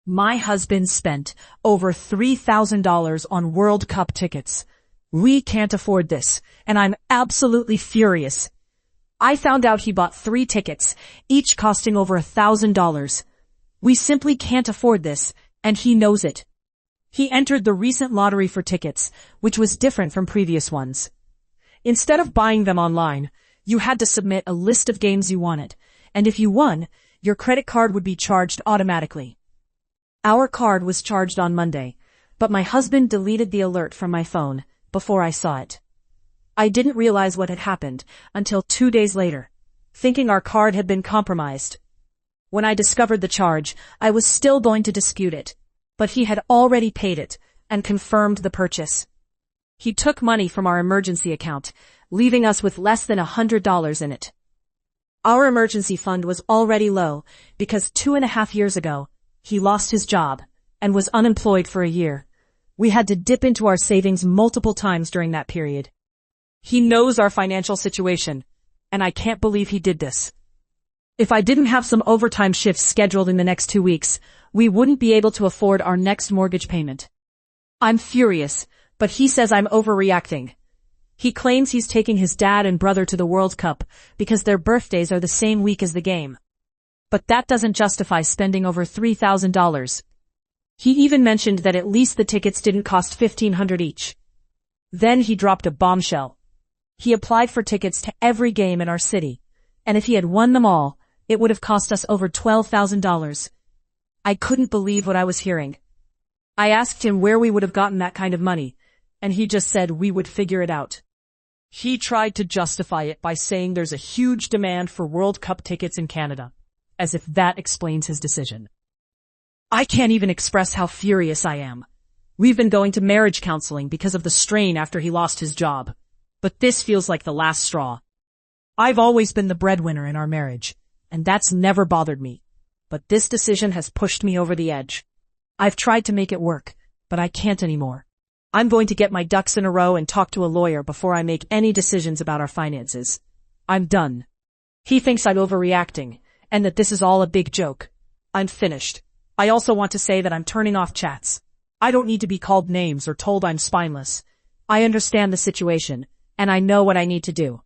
My husband spent over $3,000 on World Cup tickets. We can't afford this, and I'm absolutely furious. I found out he bought 3 tickets, each costing over $1,000. We simply can't afford this, and he knows it. He entered the recent lottery for tickets, which was different from previous ones. Instead of buying them online, you had to submit a list of games you wanted, and if you won, your credit card would be charged automatically. Our card was charged on Monday, but my husband deleted the alert from my phone before I saw it. I didn't realize what had happened until 2 days later, thinking our card had been compromised. When I discovered the charge, I was still going to dispute it, but he had already paid it and confirmed the purchase. He took money from our emergency account, leaving us with less than $100 in it. Our emergency fund was already low because 2.5 years ago, he lost his job and was unemployed for a year. We had to dip into our savings multiple times during that period. He knows our financial situation, and I can't believe he did this. If I didn't have some overtime shifts scheduled in the next 2 weeks, we wouldn't be able to afford our next mortgage payment. I'm furious, but he says I'm overreacting. He claims he's taking his dad and brother to the World Cup because their birthdays are the same week as the game. But that doesn't justify spending over $3,000. He even mentioned that at least the tickets didn't cost $1,500 each. Then he dropped a bombshell. He applied for tickets to every game in our city, and if he had won them all, it would have cost us over $12,000. I couldn't believe what I was hearing. I asked him where we would have gotten that kind of money, and he just said we would figure it out. He tried to justify it by saying there's a huge demand for World Cup tickets in Canada, as if that explains his decision. I can't even express how furious I am. We've been going to marriage counseling because of the strain after he lost his job, but this feels like the last straw. I've always been the breadwinner in our marriage, and that's never bothered me, but this decision has pushed me over the edge. I've tried to make it work, but I can't anymore. I'm going to get my ducks in a row and talk to a lawyer before I make any decisions about our finances. I'm done. He thinks I'm overreacting, and that this is all a big joke. I'm finished. I also want to say that I'm turning off chats. I don't need to be called names or told I'm spineless. I understand the situation, and I know what I need to do.